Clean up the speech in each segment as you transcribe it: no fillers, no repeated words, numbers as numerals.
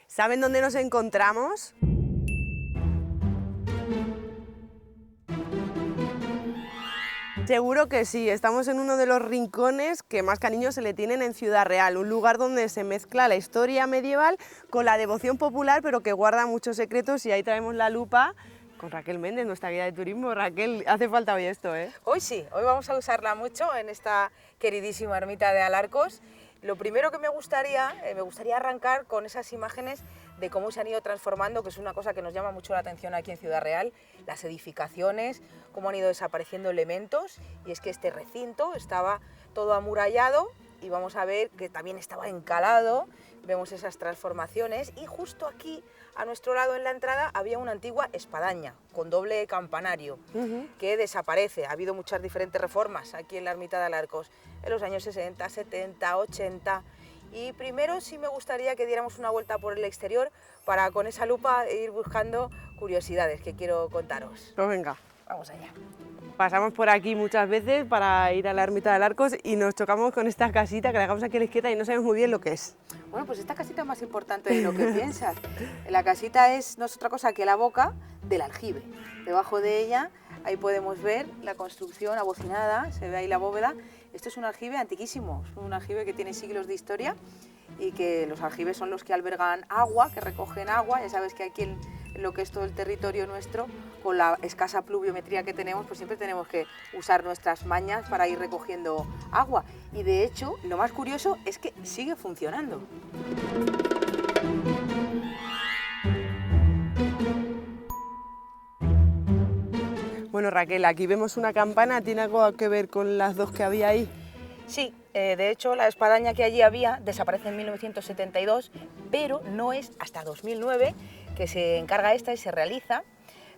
¿Saben dónde nos encontramos? Seguro que sí, estamos en uno de los rincones que más cariño se le tienen en Ciudad Real, un lugar donde se mezcla la historia medieval con la devoción popular, pero que guarda muchos secretos, y ahí traemos la lupa con Raquel Méndez, nuestra guía de turismo. Raquel, hace falta hoy esto, ¿eh? Hoy sí, hoy vamos a usarla mucho en esta queridísima ermita de Alarcos. Lo primero que me gustaría arrancar con esas imágenes de cómo se han ido transformando, que es una cosa que nos llama mucho la atención aquí en Ciudad Real, las edificaciones, cómo han ido desapareciendo elementos, y es que este recinto estaba todo amurallado y vamos a ver que también estaba encalado, vemos esas transformaciones, y justo aquí, a nuestro lado en la entrada, había una antigua espadaña con doble campanario que desaparece. Ha habido muchas diferentes reformas aquí en la ermita de Alarcos, en los años 60, 70, 80... Y primero sí me gustaría que diéramos una vuelta por el exterior para con esa lupa ir buscando curiosidades que quiero contaros. Pues venga. Vamos allá. Pasamos por aquí muchas veces para ir a la ermita de Alarcos y nos chocamos con esta casita que la dejamos aquí a la izquierda y no sabemos muy bien lo que es. Bueno, pues esta casita es más importante de lo que piensas. La casita no es otra cosa que la boca del aljibe. Debajo de ella, ahí podemos ver la construcción abocinada, se ve ahí la bóveda. Esto es un aljibe antiquísimo, es un aljibe que tiene siglos de historia, y que los aljibes son los que albergan agua, que recogen agua. Ya sabes que aquí en lo que es todo el territorio nuestro, con la escasa pluviometría que tenemos, pues siempre tenemos que usar nuestras mañas para ir recogiendo agua. Y de hecho, lo más curioso es que sigue funcionando. Bueno, Raquel, aquí vemos una campana, ¿tiene algo que ver con las dos que había ahí? Sí, de hecho la espadaña que allí había desaparece en 1972, pero no es hasta 2009 que se encarga esta y se realiza,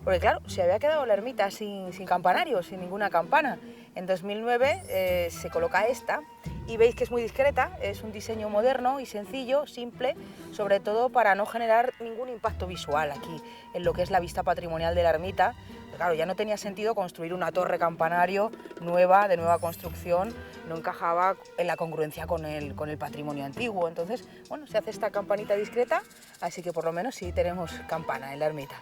porque claro, se había quedado la ermita sin campanario, sin ninguna campana. En 2009 se coloca esta, y veis que es muy discreta, es un diseño moderno y sencillo, simple, sobre todo para no generar ningún impacto visual aquí en lo que es la vista patrimonial de la ermita. Claro, ya no tenía sentido construir una torre campanario nueva, de nueva construcción, no encajaba en la congruencia con el patrimonio antiguo. Entonces, bueno, se hace esta campanita discreta, así que por lo menos sí tenemos campana en la ermita.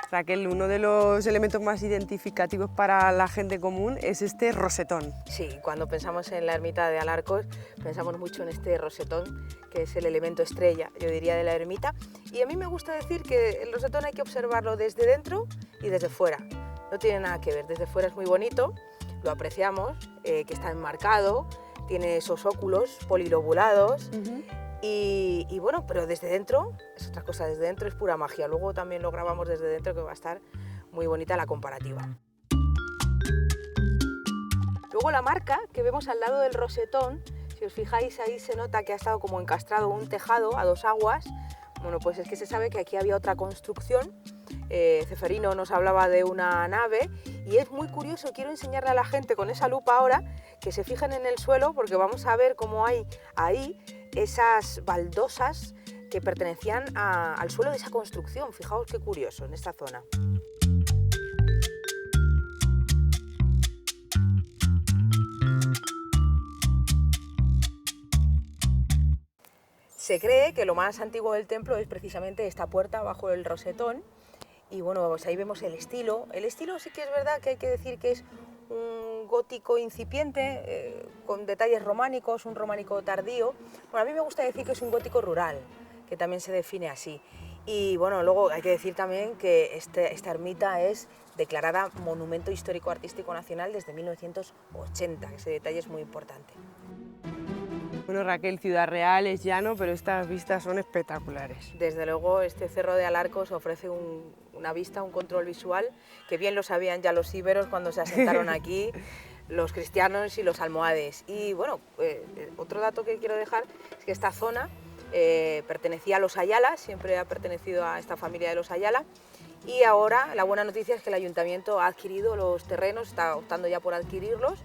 Raquel, uno de los elementos más identificativos para la gente común es este rosetón. Sí, cuando pensamos en la ermita de Alarcos, pensamos mucho en este rosetón, que es el elemento estrella, yo diría, de la ermita. Y a mí me gusta decir que el rosetón hay que observarlo desde dentro y desde fuera. No tiene nada que ver, desde fuera es muy bonito, lo apreciamos, que está enmarcado, tiene esos óculos polilobulados. Y bueno, pero desde dentro es otra cosa, desde dentro es pura magia. Luego también lo grabamos desde dentro, que va a estar muy bonita la comparativa. Luego la marca que vemos al lado del rosetón, si os fijáis ahí se nota que ha estado como encastrado un tejado a dos aguas. Bueno, pues es que se sabe que aquí había otra construcción. Ceferino nos hablaba de una nave, y es muy curioso, quiero enseñarle a la gente con esa lupa ahora que se fijen en el suelo, porque vamos a ver cómo hay ahí esas baldosas que pertenecían al suelo de esa construcción. Fijaos qué curioso en esta zona. Se cree que lo más antiguo del templo es precisamente esta puerta bajo el rosetón, y bueno, pues ahí vemos el estilo. El estilo sí que es verdad que hay que decir que es un gótico incipiente, con detalles románicos, un románico tardío. Bueno, a mí me gusta decir que es un gótico rural, que también se define así. Y bueno, luego hay que decir también que esta ermita es declarada Monumento Histórico Artístico Nacional desde 1980, ese detalle es muy importante. Bueno, Raquel, Ciudad Real es llano, pero estas vistas son espectaculares. Desde luego, este Cerro de Alarcos ofrece una vista, un control visual, que bien lo sabían ya los íberos cuando se asentaron aquí, los cristianos y los almohades. Y bueno, otro dato que quiero dejar es que esta zona pertenecía a los Ayala, siempre ha pertenecido a esta familia de los Ayala, y ahora la buena noticia es que el ayuntamiento ha adquirido los terrenos, está optando ya por adquirirlos,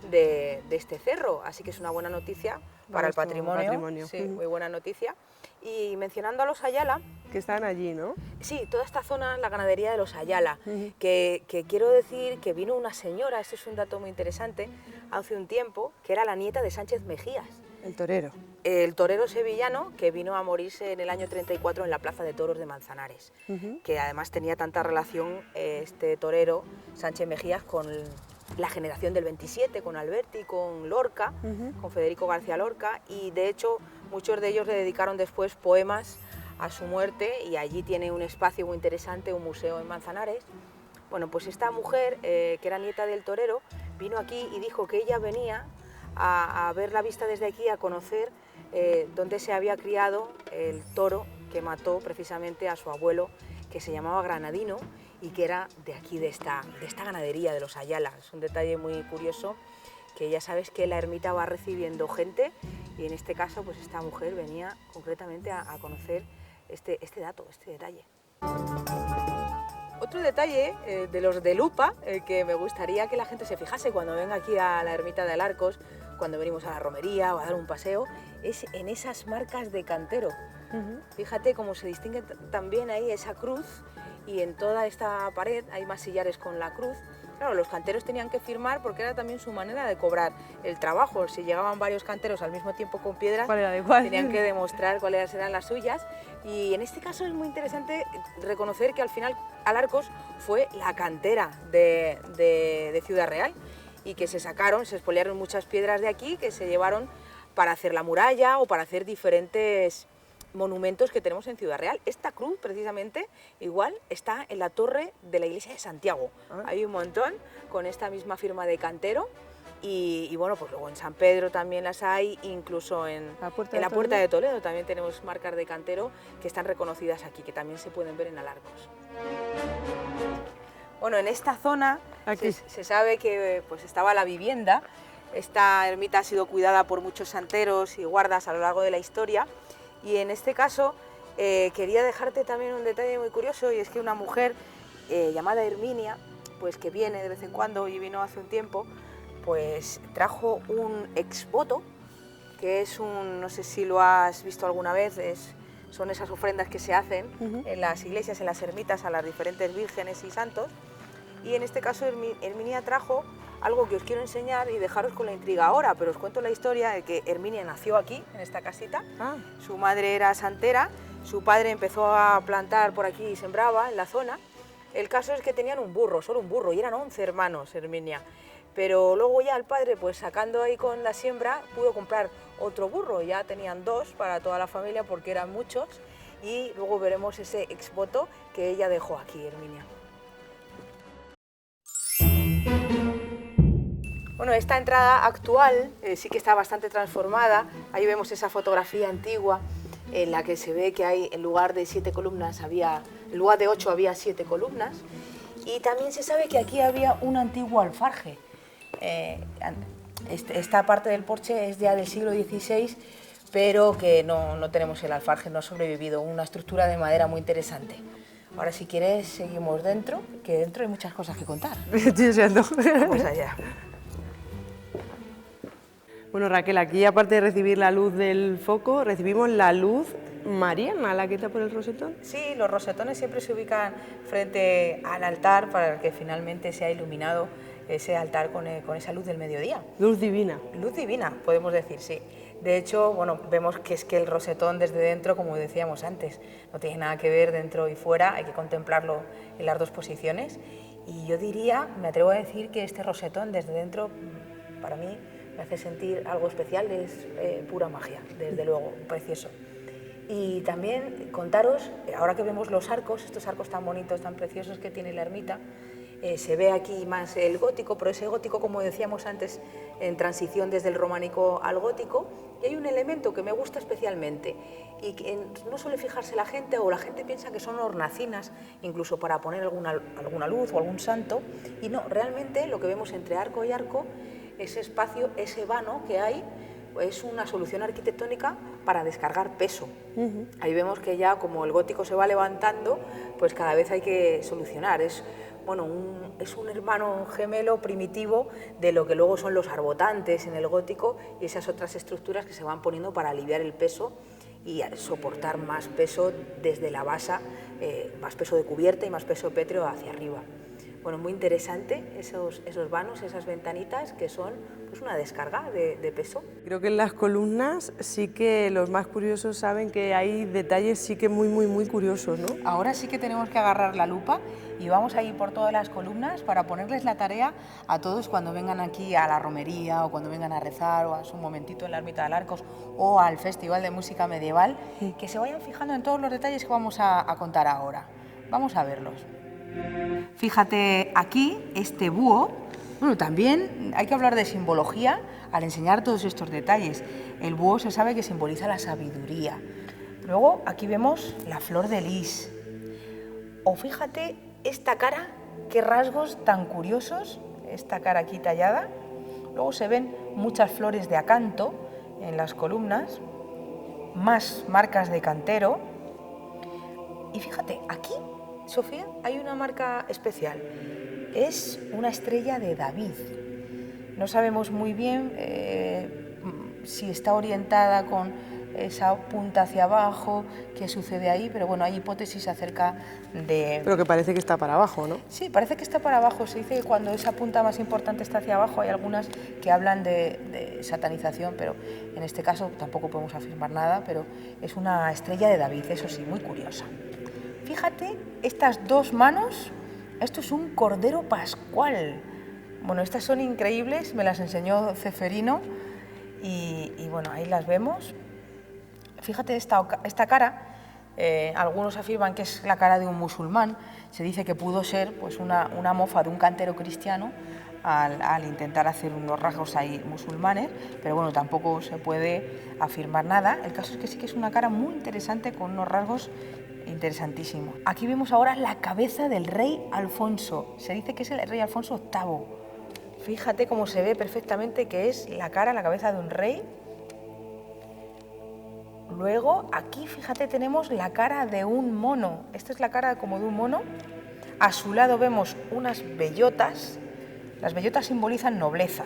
de este cerro, así que es una buena noticia para el patrimonio. Sí, muy buena noticia. Y mencionando a los Ayala, que están allí, ¿no? Sí, toda esta zona, la ganadería de los Ayala, que quiero decir que vino una señora, esto es un dato muy interesante, hace un tiempo, que era la nieta de Sánchez Mejías. El torero. El torero sevillano que vino a morirse en el año 34 en la Plaza de Toros de Manzanares, que además tenía tanta relación este torero, Sánchez Mejías, con la generación del 27, con Alberti, con Lorca, con Federico García Lorca, y de hecho muchos de ellos le dedicaron después poemas a su muerte, y allí tiene un espacio muy interesante, un museo en Manzanares. Bueno, pues esta mujer, que era nieta del torero, vino aquí y dijo que ella venía a ver la vista desde aquí, a conocer dónde se había criado el toro que mató precisamente a su abuelo, que se llamaba Granadino y que era de aquí, de esta ganadería de los Ayala. Es un detalle muy curioso, que ya sabes que la ermita va recibiendo gente, y en este caso pues esta mujer venía concretamente a conocer este dato, este detalle. Otro detalle de los de lupa, que me gustaría que la gente se fijase cuando venga aquí a la ermita de Alarcos, cuando venimos a la romería o a dar un paseo, es en esas marcas de cantero. Fíjate cómo se distingue también ahí esa cruz, y en toda esta pared hay más sillares con la cruz. Claro, los canteros tenían que firmar porque era también su manera de cobrar el trabajo. Si llegaban varios canteros al mismo tiempo con piedras, tenían que demostrar cuáles eran las suyas. Y en este caso es muy interesante reconocer que al final Alarcos fue la cantera de Ciudad Real, y que se expoliaron muchas piedras de aquí que se llevaron para hacer la muralla o para hacer diferentes monumentos que tenemos en Ciudad Real. Esta cruz, precisamente, igual está en la torre de la iglesia de Santiago. Hay un montón con esta misma firma de cantero, y bueno, pues luego en San Pedro también las hay, incluso en la Puerta de Toledo también tenemos marcas de cantero que están reconocidas aquí, que también se pueden ver en Alarcos. Bueno, en esta zona se sabe que pues estaba la vivienda. Esta ermita ha sido cuidada por muchos santeros y guardas a lo largo de la historia, y en este caso quería dejarte también un detalle muy curioso, y es que una mujer llamada Herminia, pues que viene de vez en cuando y vino hace un tiempo, pues trajo un exvoto, que es no sé si lo has visto alguna vez, son esas ofrendas que se hacen en las iglesias, en las ermitas, a las diferentes vírgenes y santos, y en este caso Herminia trajo algo que os quiero enseñar y dejaros con la intriga ahora, pero os cuento la historia de que Herminia nació aquí, en esta casita. Su madre era santera, su padre empezó a plantar por aquí y sembraba en la zona. El caso es que tenían un burro, solo un burro, y eran 11 hermanos, Herminia. Pero luego ya el padre, pues sacando ahí con la siembra, pudo comprar otro burro, ya tenían 2 para toda la familia porque eran muchos, y luego veremos ese exvoto que ella dejó aquí, Herminia. Bueno, esta entrada actual sí que está bastante transformada. Ahí vemos esa fotografía antigua en la que se ve que hay, en lugar de 7 columnas, en lugar de 8 había 7 columnas. Y también se sabe que aquí había un antiguo alfarje. Esta parte del porche es ya del siglo XVI, pero que no tenemos el alfarje, no ha sobrevivido. Una estructura de madera muy interesante. Ahora, si quieres, seguimos dentro, que dentro hay muchas cosas que contar. Estoy deseando. Vamos allá. Bueno, Raquel, aquí aparte de recibir la luz del foco, recibimos la luz mariana, la que está por el rosetón. Sí, los rosetones siempre se ubican frente al altar para que finalmente sea iluminado ese altar con esa luz del mediodía. Luz divina. Luz divina, podemos decir, sí. De hecho, bueno, vemos que es que el rosetón desde dentro, como decíamos antes, no tiene nada que ver dentro y fuera, hay que contemplarlo en las dos posiciones. Y yo diría, me atrevo a decir que este rosetón desde dentro, para mí, me hace sentir algo especial, es pura magia, desde luego, precioso. Y también contaros, ahora que vemos los arcos, estos arcos tan bonitos, tan preciosos que tiene la ermita, se ve aquí más el gótico, pero ese gótico, como decíamos antes, en transición desde el románico al gótico, y hay un elemento que me gusta especialmente y que no suele fijarse la gente, o la gente piensa que son hornacinas, incluso para poner alguna luz o algún santo, y no, realmente lo que vemos entre arco y arco, ese espacio, ese vano que hay, es una solución arquitectónica para descargar peso. Ahí vemos que ya como el gótico se va levantando, pues cada vez hay que solucionar. Es un hermano gemelo primitivo de lo que luego son los arbotantes en el gótico y esas otras estructuras que se van poniendo para aliviar el peso y soportar más peso desde la base, más peso de cubierta y más peso pétreo hacia arriba. Bueno, muy interesante esos vanos, esas ventanitas que son pues una descarga de peso. Creo que en las columnas sí que los más curiosos saben que hay detalles sí que muy curiosos, ¿no? Ahora sí que tenemos que agarrar la lupa y vamos a ir por todas las columnas para ponerles la tarea a todos cuando vengan aquí a la romería o cuando vengan a rezar o a su momentito en la Ermita de Alarcos o al Festival de Música Medieval, que se vayan fijando en todos los detalles que vamos a contar ahora. Vamos a verlos. Fíjate aquí, este búho, bueno, también hay que hablar de simbología al enseñar todos estos detalles. El búho se sabe que simboliza la sabiduría. Luego aquí vemos la flor de lis. O fíjate esta cara, qué rasgos tan curiosos, esta cara aquí tallada. Luego se ven muchas flores de acanto en las columnas, más marcas de cantero. Y fíjate, aquí, Sofía, hay una marca especial. Es una estrella de David. No sabemos muy bien si está orientada con esa punta hacia abajo, qué sucede ahí, pero bueno, hay hipótesis acerca de... Pero que parece que está para abajo, ¿no? Sí, parece que está para abajo. Se dice que cuando esa punta más importante está hacia abajo, hay algunas que hablan de satanización, pero en este caso tampoco podemos afirmar nada, pero es una estrella de David, eso sí, muy curiosa. Fíjate, estas dos manos, esto es un cordero pascual. Bueno, estas son increíbles, me las enseñó Ceferino y bueno, ahí las vemos. Fíjate esta cara, algunos afirman que es la cara de un musulmán, se dice que pudo ser pues, una mofa de un cantero cristiano al intentar hacer unos rasgos ahí musulmanes, pero bueno, tampoco se puede afirmar nada. El caso es que sí que es una cara muy interesante con unos rasgos interesantísimos. Aquí vemos ahora la cabeza del rey Alfonso, se dice que es el rey Alfonso VIII. Fíjate cómo se ve perfectamente que es la cara, la cabeza de un rey. Luego aquí, fíjate, tenemos la cara de un mono. Esta es la cara como de un mono. A su lado vemos unas bellotas. Las bellotas simbolizan nobleza.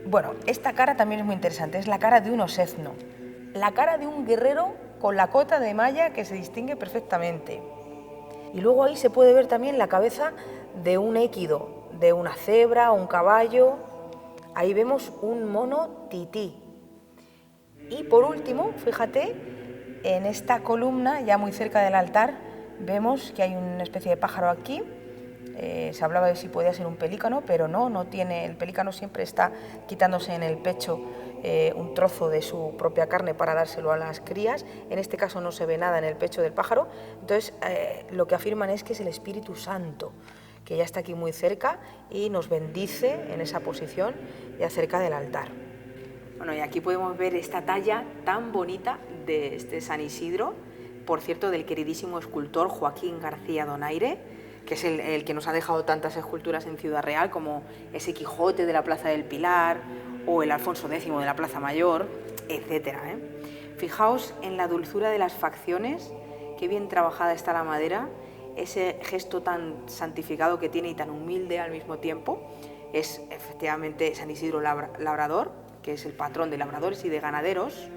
Bueno, esta cara también es muy interesante. Es la cara de un osezno. La cara de un guerrero con la cota de malla que se distingue perfectamente. Y luego ahí se puede ver también la cabeza de un équido, de una cebra o un caballo. Ahí vemos un mono tití. Y por último, fíjate, en esta columna, ya muy cerca del altar, vemos que hay una especie de pájaro aquí. Se hablaba de si podía ser un pelícano, pero no tiene. El pelícano siempre está quitándose en el pecho un trozo de su propia carne para dárselo a las crías. En este caso no se ve nada en el pecho del pájaro. Entonces, lo que afirman es que es el Espíritu Santo, que ya está aquí muy cerca y nos bendice en esa posición ya cerca del altar. Bueno, y aquí podemos ver esta talla tan bonita de este San Isidro, por cierto, del queridísimo escultor Joaquín García Donaire, que es el que nos ha dejado tantas esculturas en Ciudad Real, como ese Quijote de la Plaza del Pilar o el Alfonso X de la Plaza Mayor, etc. Fijaos en la dulzura de las facciones, qué bien trabajada está la madera, ese gesto tan santificado que tiene y tan humilde al mismo tiempo. Es efectivamente San Isidro Labrador, que es el patrón de labradores y de ganaderos.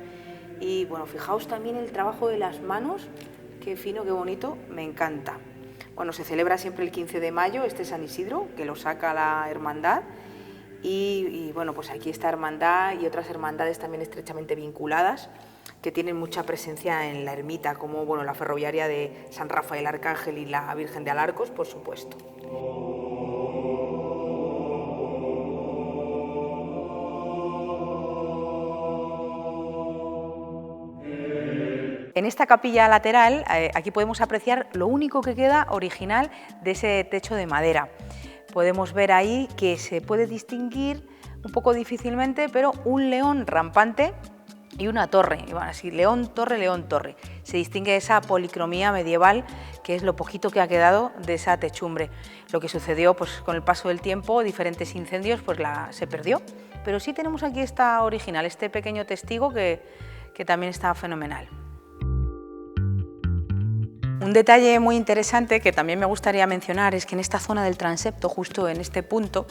Y bueno, fijaos también el trabajo de las manos, qué fino, qué bonito, me encanta. Bueno, se celebra siempre el 15 de mayo este San Isidro, que lo saca la hermandad. Y bueno, pues aquí esta hermandad y otras hermandades también estrechamente vinculadas, que tienen mucha presencia en la ermita, como bueno, la ferroviaria de San Rafael Arcángel y la Virgen de Alarcos, por supuesto. En esta capilla lateral, aquí podemos apreciar lo único que queda original de ese techo de madera. Podemos ver ahí que se puede distinguir un poco difícilmente, pero un león rampante y una torre. Y bueno, así, león, torre, león, torre. Se distingue esa policromía medieval, que es lo poquito que ha quedado de esa techumbre. Lo que sucedió pues, con el paso del tiempo, diferentes incendios, pues se perdió. Pero sí tenemos aquí esta original, este pequeño testigo que también está fenomenal. Un detalle muy interesante que también me gustaría mencionar es que en esta zona del transepto, justo en este punto,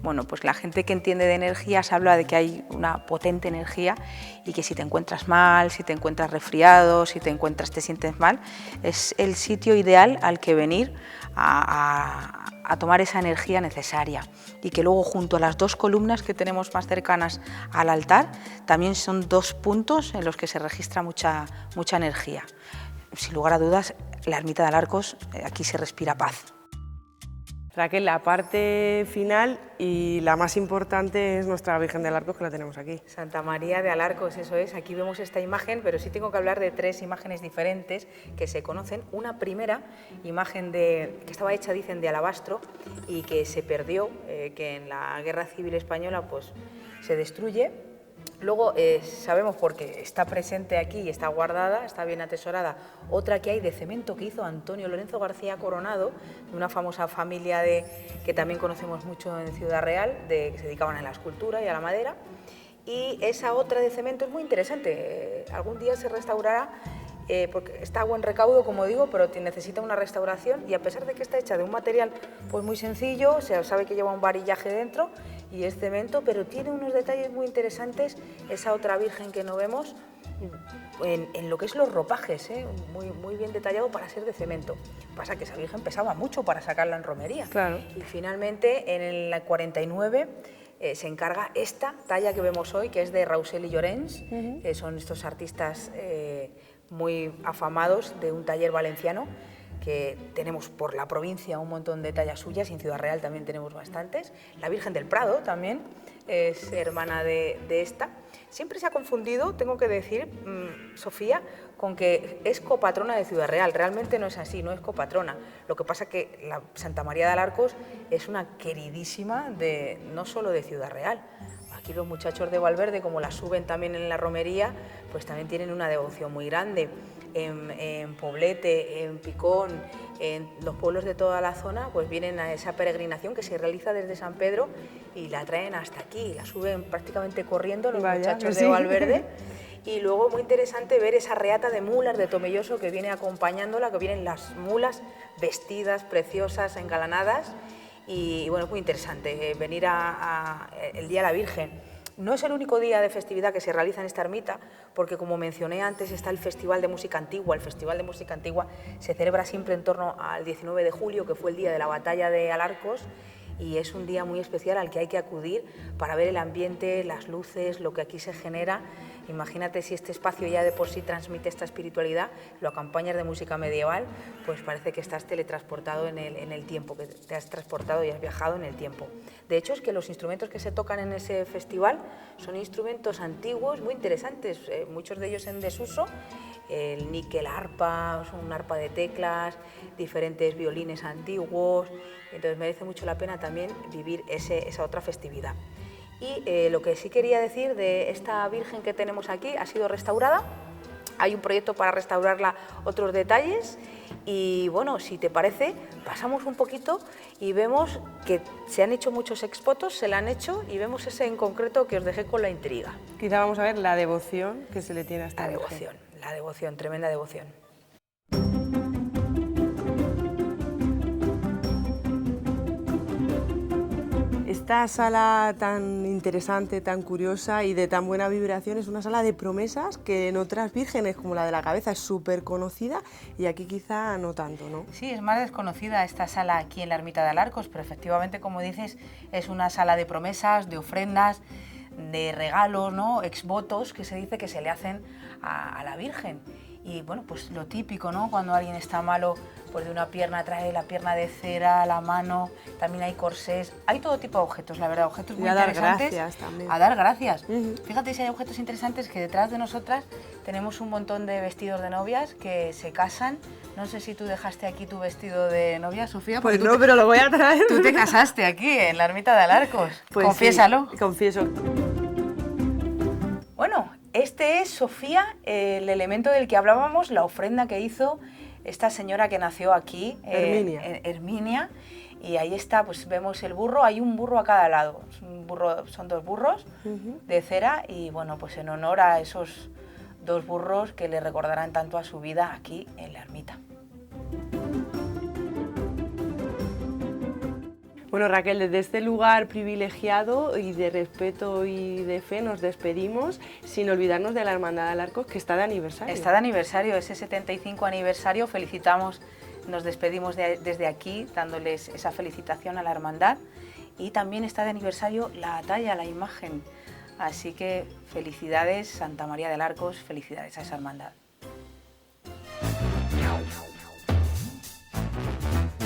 bueno, pues la gente que entiende de energías habla de que hay una potente energía y que si te encuentras mal, si te encuentras resfriado, si te sientes mal, es el sitio ideal al que venir a tomar esa energía necesaria, y que luego junto a las dos columnas que tenemos más cercanas al altar también son dos puntos en los que se registra mucha energía. Sin lugar a dudas, la ermita de Alarcos, aquí se respira paz. Raquel, la parte final y la más importante es nuestra Virgen de Alarcos, que la tenemos aquí. Santa María de Alarcos, eso es. Aquí vemos esta imagen, pero sí tengo que hablar de tres imágenes diferentes que se conocen. Una primera imagen que estaba hecha, dicen, de alabastro y que se perdió, que en la Guerra Civil Española pues, se destruye. Luego sabemos, porque está presente aquí y está guardada, está bien atesorada, otra que hay de cemento que hizo Antonio Lorenzo García Coronado, de una famosa familia que también conocemos mucho en Ciudad Real, que se dedicaban a la escultura y a la madera. Y esa otra de cemento es muy interesante, algún día se restaurará, porque está a buen recaudo, como digo, pero necesita una restauración, y a pesar de que está hecha de un material pues muy sencillo, se sabe que lleva un varillaje dentro y es cemento, pero tiene unos detalles muy interesantes, esa otra Virgen que no vemos, en lo que es los ropajes, muy bien detallado para ser de cemento. Pasa que esa Virgen pesaba mucho para sacarla en romería. Claro. Y finalmente, en el 49, se encarga esta talla que vemos hoy, que es de Roussel y Llorens, que son estos artistas muy afamados de un taller valenciano, que tenemos por la provincia un montón de tallas suyas, y en Ciudad Real también tenemos bastantes. La Virgen del Prado también es hermana de esta. Siempre se ha confundido, tengo que decir, Sofía, con que es copatrona de Ciudad Real. Realmente no es así, no es copatrona. Lo que pasa es que la Santa María de Alarcos es una queridísima no solo de Ciudad Real. Aquí los muchachos de Valverde, como la suben también en la romería, pues también tienen una devoción muy grande. En Poblete, en Picón, en los pueblos de toda la zona, pues vienen a esa peregrinación que se realiza desde San Pedro y la traen hasta aquí, la suben prácticamente corriendo los muchachos de Valverde. Y luego muy interesante ver esa reata de mulas de Tomelloso que viene acompañándola, que vienen las mulas vestidas, preciosas, engalanadas. Y bueno, es muy interesante venir el Día de la Virgen. No es el único día de festividad que se realiza en esta ermita, porque como mencioné antes está el Festival de Música Antigua. El Festival de Música Antigua se celebra siempre en torno al 19 de julio, que fue el día de la batalla de Alarcos, y es un día muy especial al que hay que acudir para ver el ambiente, las luces, lo que aquí se genera. Imagínate si este espacio ya de por sí transmite esta espiritualidad, lo acompañas de música medieval, pues parece que estás teletransportado en el tiempo, que te has transportado y has viajado en el tiempo. De hecho, es que los instrumentos que se tocan en ese festival son instrumentos antiguos, muy interesantes, muchos de ellos en desuso. El níquel arpa, un arpa de teclas, diferentes violines antiguos. Entonces merece mucho la pena también vivir esa otra festividad. Y lo que sí quería decir de esta Virgen que tenemos aquí, ha sido restaurada. Hay un proyecto para restaurarla, otros detalles. Y bueno, si te parece, pasamos un poquito y vemos que se han hecho muchos expotos, se la han hecho, y vemos ese en concreto que os dejé con la intriga. Quizá vamos a ver la devoción que se le tiene a esta Virgen. La devoción, tremenda devoción. Esta sala tan interesante, tan curiosa y de tan buena vibración es una sala de promesas que en otras vírgenes, como la de la Cabeza, es súper conocida, y aquí quizá no tanto, ¿no? Sí, es más desconocida esta sala aquí en la ermita de Alarcos, pero efectivamente, como dices, es una sala de promesas, de ofrendas, de regalos, ¿no? Exvotos que se dice que se le hacen a la Virgen. Y bueno, pues lo típico, ¿no? Cuando alguien está malo, pues de una pierna trae la pierna de cera, la mano, también hay corsés, hay todo tipo de objetos, la verdad, objetos muy interesantes. A dar gracias también. A dar gracias. Fíjate si hay objetos interesantes, que detrás de nosotras tenemos un montón de vestidos de novias que se casan. No sé si tú dejaste aquí tu vestido de novia, Sofía. Pues no, pero lo voy a traer. Tú te casaste aquí, en la ermita de Alarcos. Pues confiésalo. Sí, confieso. Bueno, este es, Sofía, el elemento del que hablábamos, la ofrenda que hizo esta señora que nació aquí, Herminia, y ahí está, pues vemos el burro, hay un burro a cada lado, son dos burros de cera, y bueno, pues en honor a esos dos burros que le recordarán tanto a su vida aquí en la ermita. Bueno, Raquel, desde este lugar privilegiado y de respeto y de fe nos despedimos, sin olvidarnos de la Hermandad de Alarcos, que está de aniversario. Está de aniversario, ese 75 aniversario, felicitamos, nos despedimos desde aquí dándoles esa felicitación a la hermandad, y también está de aniversario la talla, la imagen, así que felicidades Santa María de Alarcos, felicidades a esa hermandad.